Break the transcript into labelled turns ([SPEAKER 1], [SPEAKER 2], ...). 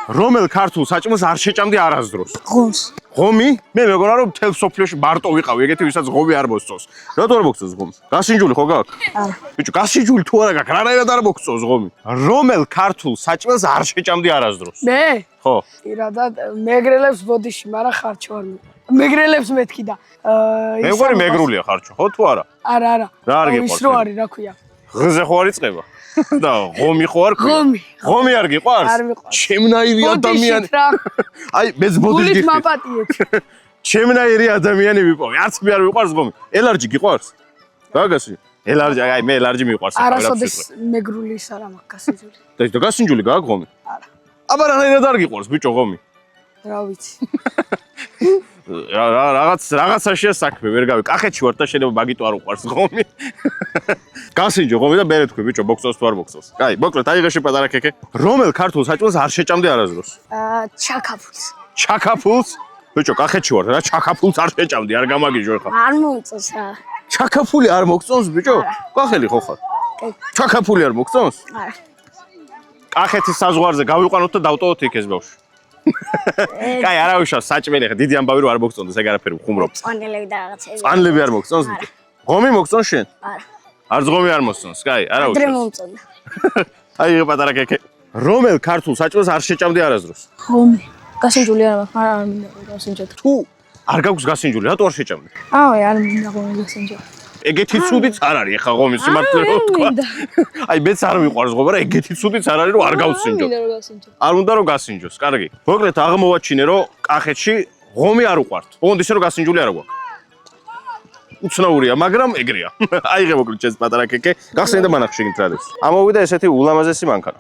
[SPEAKER 1] რომელ ქართულ საჭმელს არ შეჭამდი არასდროს?
[SPEAKER 2] ღომს.
[SPEAKER 1] ღომი? მე მეგონა რომ მთელ სოფლიოში მარტო ვიყავი ეგეთი ვისაც ღომი არ მოსწონს. რატო არ მოგწონს ღომი? გასინჯული ხო გაქვს?
[SPEAKER 2] არა.
[SPEAKER 1] ბიჭო, გასინჯული თუ არა გაქვს, რანაირად არ მოგწონს ღომი? რომელ ქართულ საჭმელს არ შეჭამდი არასდროს?
[SPEAKER 2] მე?
[SPEAKER 1] ხო.
[SPEAKER 2] პირადად მეგრელებს ბოდიში, მაგრამ ხარჩო არ მიყვა. მეგრელებს მეთქი და
[SPEAKER 1] მე მგონი მეგრულია ხარჩო, ხო თუ არა?
[SPEAKER 2] არა.
[SPEAKER 1] რა არ გიყვარს?
[SPEAKER 2] ის რო არის, რა ქვია?
[SPEAKER 1] ღზე ხო არ იწყება? და ღომი ხო არ ქვია?
[SPEAKER 2] ღომი.
[SPEAKER 1] ღომი არ გიყვარს?
[SPEAKER 2] არ მიყვარს.
[SPEAKER 1] ჩემნაირი ადამიანი. აი, მეც ბოდიში
[SPEAKER 2] გულით
[SPEAKER 1] გიხდი.
[SPEAKER 2] მაპატიეთ.
[SPEAKER 1] ჩემნაირი ადამიანი ვიყავი. არც მე არ მიყვარს ღომი. ელარჯი გიყვარს? გაგასი? ელარჯი, აი მე ელარჯი მიყვარს.
[SPEAKER 2] არასოდეს მეგრული ის არა მაქვს გასინჯული.
[SPEAKER 1] და გასინჯული გაქვს ღომი?
[SPEAKER 2] არა.
[SPEAKER 1] აბა რანაირად არ გიყვარს ბიჭო ღომი?
[SPEAKER 2] რა ვიცი.
[SPEAKER 1] რაღაცაშია საქმე, ვერ გავი. კახეთში ვარ და შეიძლება მაგიტო არ უყვარს ღომი. გასინჯო ღომი და მერე თქვი ბიჭო, მოგწონს თუ არ მოგწონს. კაი, მოკლედ აიღე პატარა ქექე. რომელ ქართულ საჭმელს არ შეჭამდი არასდროს?
[SPEAKER 2] ჩაკაფულს.
[SPEAKER 1] ჩაკაფულს? ბიჭო, კახეთში ვარ და ჩაკაფულს არ შეჭამდი, არ გამაგიჟო ხა.
[SPEAKER 2] არ მომწონს რა.
[SPEAKER 1] ჩაკაფული არ მოგწონს ბიჭო? კახელი ხო ხარ? ჩაკაფული არ მოგწონს?
[SPEAKER 2] არა.
[SPEAKER 1] კახეთის საზღვარზე გავიყვანოთ და დავტოვოთ იქ ეს ბავშვი. კაი, არა უშავს საჭმელი ხა, დიდი ამბავი რომ არ მოგწონდეს, ეგ არაფერი ვხუმრობ.
[SPEAKER 2] წვანელები და რაღაცები.
[SPEAKER 1] წვანლები არ მოგწონს ბიჭო? ღომი მოგწონს შენ?
[SPEAKER 2] არა.
[SPEAKER 1] არც ღომი არ მოსწონს, კაი, არა
[SPEAKER 2] ადრე
[SPEAKER 1] უშავს.
[SPEAKER 2] მომწონდა.
[SPEAKER 1] აიღე პატარა ქექე. რომელ ქართულ საჭმელს არ შეჭამდი არასდროს?
[SPEAKER 2] ღომი. გასინჯული არა მაქვს, მაგრამ არ მინდა გასინჯოთ.
[SPEAKER 1] თუ არ გაქვს გასინჯული, რატო არ შეჭამდი?
[SPEAKER 2] ავე, არ მინდა ღომი გასინჯო.
[SPEAKER 1] ეგეთი ცუდიც არ არის ხა ღომის სიმართლე რომ თქვა. აი მეც არ მიყვარს ღომი, მაგრამ ეგეთი ცუდიც არ არის რომ არ გავსინჯო. არ უნდა რომ გასინჯოს, კარგი. მოკლედ აღმოვაჩინე რომ კახეთში ღომი არ უყვართ. ოღონდ ისე რომ გასინჯული არ აქვს. უცნაურია, მაგრამ ეგრეა. აიღე მოკლედ ჩემს პატარა ქექე, გახსენე და მანახში გინტრადეს. ამოვიდა ესეთი ულამაზესი მანქანა.